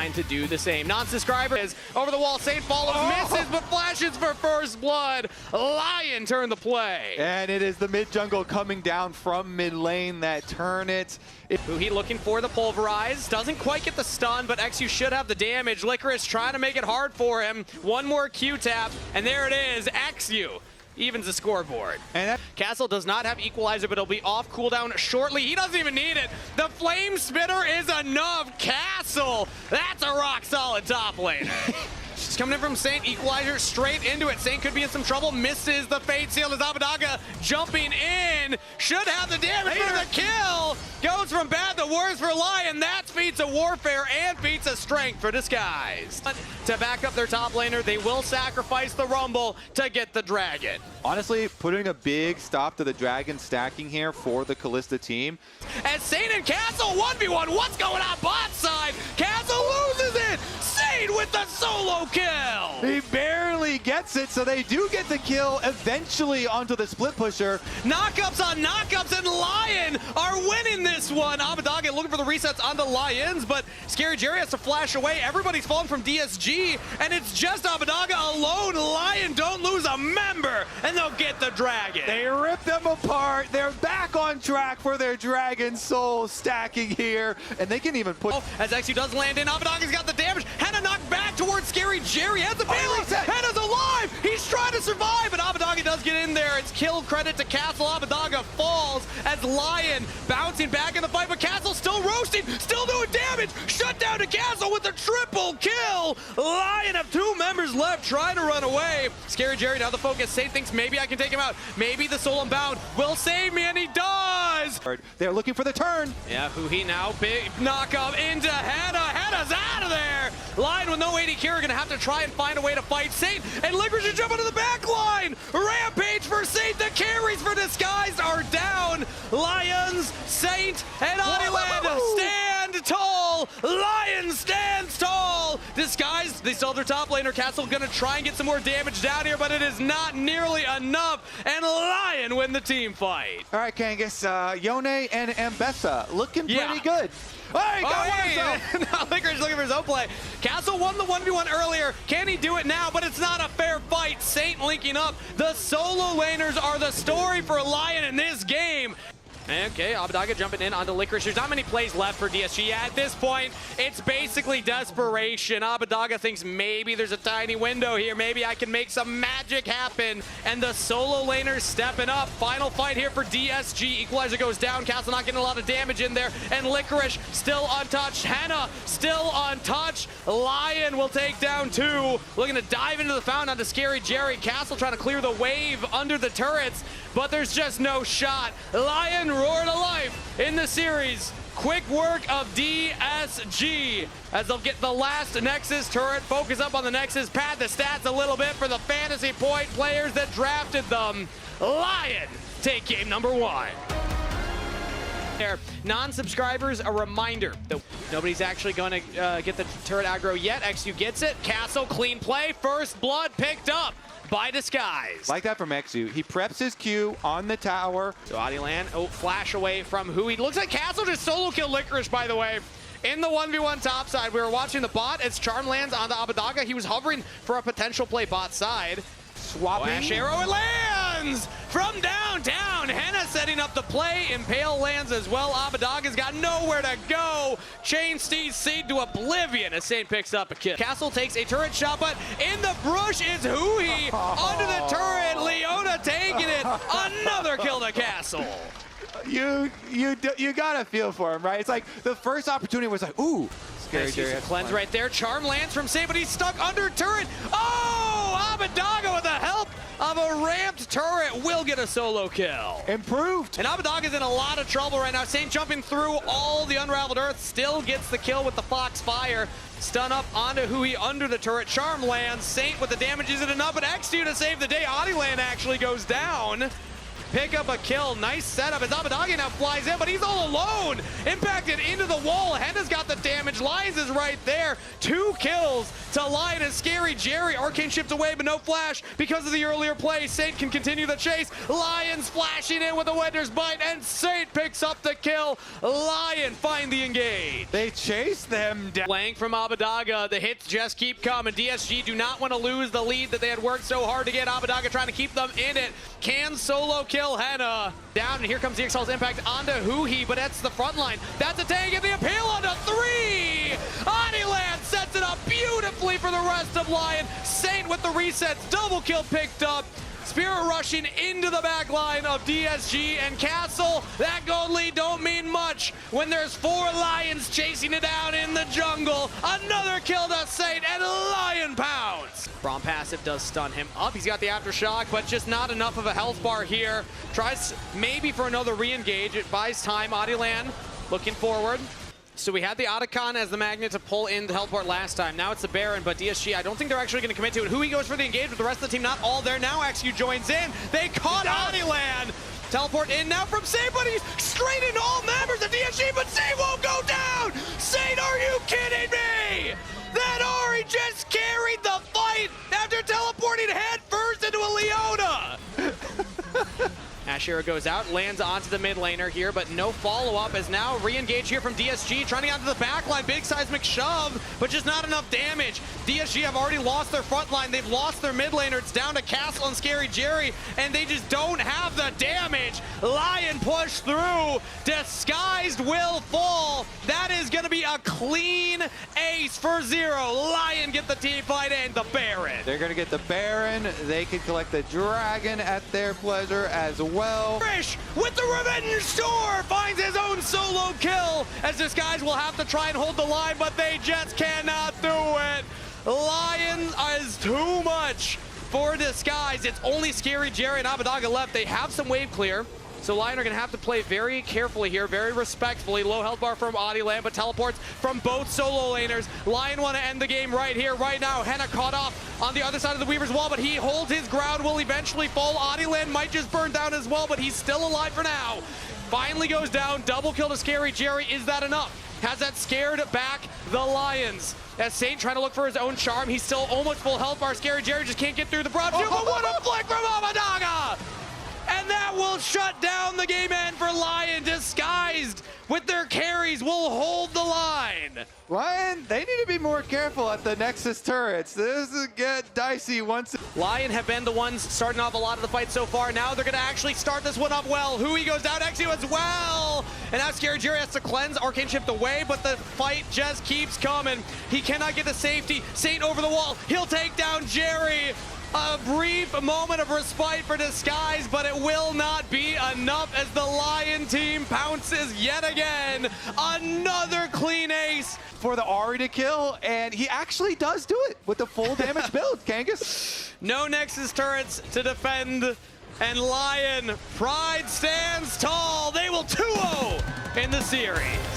trying to do the same. Non-subscriber is over the wall. Saint follows, misses, but flashes for first blood. Lyon turned the play. And it is the mid jungle coming down from mid lane that turn it. He looking for the pulverize. Doesn't quite get the stun, but XU should have the damage. Licorice trying to make it hard for him. One more Q tap, and there it is. XU evens the scoreboard. And Castle does not have equalizer, but it'll be off cooldown shortly. He doesn't even need it. The flame spitter is enough. Castle, that's a rock solid top laner. She's coming in from Saint, equalizer straight into it. Saint could be in some trouble, misses the fate seal as Abadaga jumping in. Should have the damage for the kill. Goes from bad to worse for Lyon. That's feats of warfare and feats of strength for Disguised. To back up their top laner, they will sacrifice the Rumble to get the Dragon. Honestly, putting a big stop to the Dragon stacking here for the Kalista team. As Saint and Castle 1v1, what's going on bot side? Castle loses it! Saint with the solo kill! He barely gets it, so they do get the kill eventually onto the split pusher. Knockups on knockups, and Lyon are winning this one. Abadaga looking for the resets onto Lions, but Scary Jerry has to flash away. Everybody's falling from DSG, and it's just Abadaga alone. Lyon don't lose a member, and they'll get the Dragon. They rip them apart. They're back on track for their Dragon Soul stacking here, and they can even put... As XU does land in, Abadaga's got the damage. Henna knocked back towards Scary Jerry. Has the balance. Henna's alive. He's trying to survive, but Abadaga does get in there. It's kill credit to Castle. Abadaga falls as Lyon bouncing back in the fight, but Castle still roasting, still doing damage. Shut down to Castle with a triple kill. Lyon have two members left trying to run away. Scary Jerry now the focus. Saint thinks maybe I can take him out. Maybe the Soul Unbound will save me, and he does. They're looking for the turn. Yeah, Huhi now, big knockup into Henna. Henna's out of there. Lyon with no AD carry, gonna have to try and find a way to fight Saint, and Licorice should jump into the back line. Rampage for Saint. The carries for Disguised are down. Lions, Saint, and Adiland stand tall. Lions stands tall. Disguised, they still have their top laner. Castle gonna try and get some more damage down here, but it is not nearly enough, and Lyon win the team fight. All right, Kangas, Yone and Ambessa looking pretty good. Now Licorice looking for his own play. Castle won the 1v1 earlier. Can he do it now? But it's not a fair fight. Saint linking up. The solo laners are the story for Lyon in this game. Okay, Abadaga jumping in onto Licorice. There's not many plays left for DSG. At this point, it's basically desperation. Abadaga thinks maybe there's a tiny window here. Maybe I can make some magic happen. And the solo laners stepping up. Final fight here for DSG. Equalizer goes down. Castle not getting a lot of damage in there. And Licorice still untouched. Henna still untouched. Lyon will take down two. Looking to dive into the fountain onto Scary Jerry. Castle trying to clear the wave under the turrets, but there's just no shot. Lyon roar to life in the series. Quick work of DSG as they'll get the last Nexus turret. Focus up on the Nexus, pad the stats a little bit for the fantasy point players that drafted them. Lyon take game number one. Non-subscribers, a reminder that nobody's actually going to get the turret aggro yet. XU gets it. Castle, clean play. First blood picked up by Disguise. Like that from XU. He preps his Q on the tower. So Adiland, flash away from Hui. Looks like Castle just solo kill Licorice, by the way. In the 1v1 top side, we were watching the bot as Charm lands onto Abadaga. He was hovering for a potential play bot side. Swapping. Flash arrow, it lands from downtown. Henna setting up the play. Impale lands as well. Abadaga's got nowhere to go. Chain Steed seed to oblivion as Saint picks up a kill. Castle takes a turret shot, but in the brush is Huhi under the turret. Leona taking it. Another kill to Castle. You gotta feel for him, right? It's like the first opportunity was like, ooh. Scary Jerry. Cleanse right there. Charm lands from Saint, but he's stuck under turret. Oh, Abadaga with the help of a ramped turret will get a solo kill. Improved. And Abadaga's in a lot of trouble right now. Saint jumping through all the unraveled earth, still gets the kill with the Foxfire. Stun up onto Huhi under the turret. Charm lands. Saint with the damage isn't enough, but XU to save the day. Adiland actually goes down. pick up a kill. Nice setup as Abadaga now flies in, but he's all alone. Impacted into the wall. Henna's got the damage. Lions is right there. 2 kills to Lyon and Scary Jerry. Arcane ships away, but no flash because of the earlier play. Saint can continue the chase. Lion's flashing in with a Winter's Bite, and Saint picks up the kill. Lyon find the engage. They chase them down. Lang from Abadaga. The hits just keep coming. DSG do not want to lose the lead that they had worked so hard to get. Abadaga trying to keep them in it. Can solo kill Henna. Down, and here comes the EXL's impact onto Huhi, but that's the front line. That's a take, and the appeal onto 3! Aniland sets it up beautifully for the rest of Lyon. Saint with the resets. Double kill picked up. Spirit rushing into the back line of DSG and Castle. That gold lead don't mean much when there's 4 Lions chasing it down in the jungle. Another kill to Saint, and Lyon pounds. Braum passive does stun him up. He's got the aftershock, but just not enough of a health bar here. Tries maybe for another re-engage. It buys time. Adilan looking forward. So we had the Otacon as the magnet to pull in the health port last time. Now it's the Baron, but DSG, I don't think they're actually going to commit to it. Huhi goes for the engage, but the rest of the team not all there. Now XQ joins in. They caught Adilan. Teleport in now from Saint, but he's straight into all members of DSG, but Saint won't go down! Saint, are you kidding me? That Ori just carried the fight after teleporting head first into a Leona! Ashera goes out, lands onto the mid laner here, but no follow-up as now re-engage here from DSG, trying to get onto the back line, big seismic shove, but just not enough damage. DSG have already lost their front line, they've lost their mid laner, it's down to Castle and Scary Jerry, and they just don't have the damage. Lyon push through, Disguised will fall. That is gonna be a clean ace for 0. Lyon get the team fight and the Baron. They're gonna get the Baron. They can collect the Dragon at their pleasure as well. Frisch with the Revenge Store finds his own solo kill as Disguise will have to try and hold the line, but they just cannot do it. Lion is too much for Disguise. It's only Scary Jerry and Abadaga left. They have some wave clear. So Lyon are going to have to play very carefully here, very respectfully. Low health bar from Adilan, but teleports from both solo laners. Lyon want to end the game right here, right now. Henna caught off on the other side of the Weaver's wall, but he holds his ground, will eventually fall. Adilan might just burn down as well, but he's still alive for now. Finally goes down, double kill to Scary Jerry. Is that enough? Has that scared back the Lions? As Saint trying to look for his own charm, he's still almost full health bar. Scary Jerry just can't get through the broad shield, but what a flick from Abadaga! And that will shut down the game end for Lyon. Disguised with their carries will hold the line. Lyon, they need to be more careful at the Nexus turrets. This is get dicey once. Lyon have been the ones starting off a lot of the fight so far. Now they're going to actually start this one up well. Huhi goes down, XU as well. And now Scary Jerry has to cleanse. Arcane shipped away, but the fight just keeps coming. He cannot get the safety. Saint over the wall. He'll take down Jerry. A brief moment of respite for Disguise, but it will not be enough as the Lyon team pounces yet again. Another clean ace For the Ahri to kill, and he actually does do it with the full damage build, Kangas. No Nexus turrets to defend, and Lyon, pride stands tall. They will 2-0 in the series.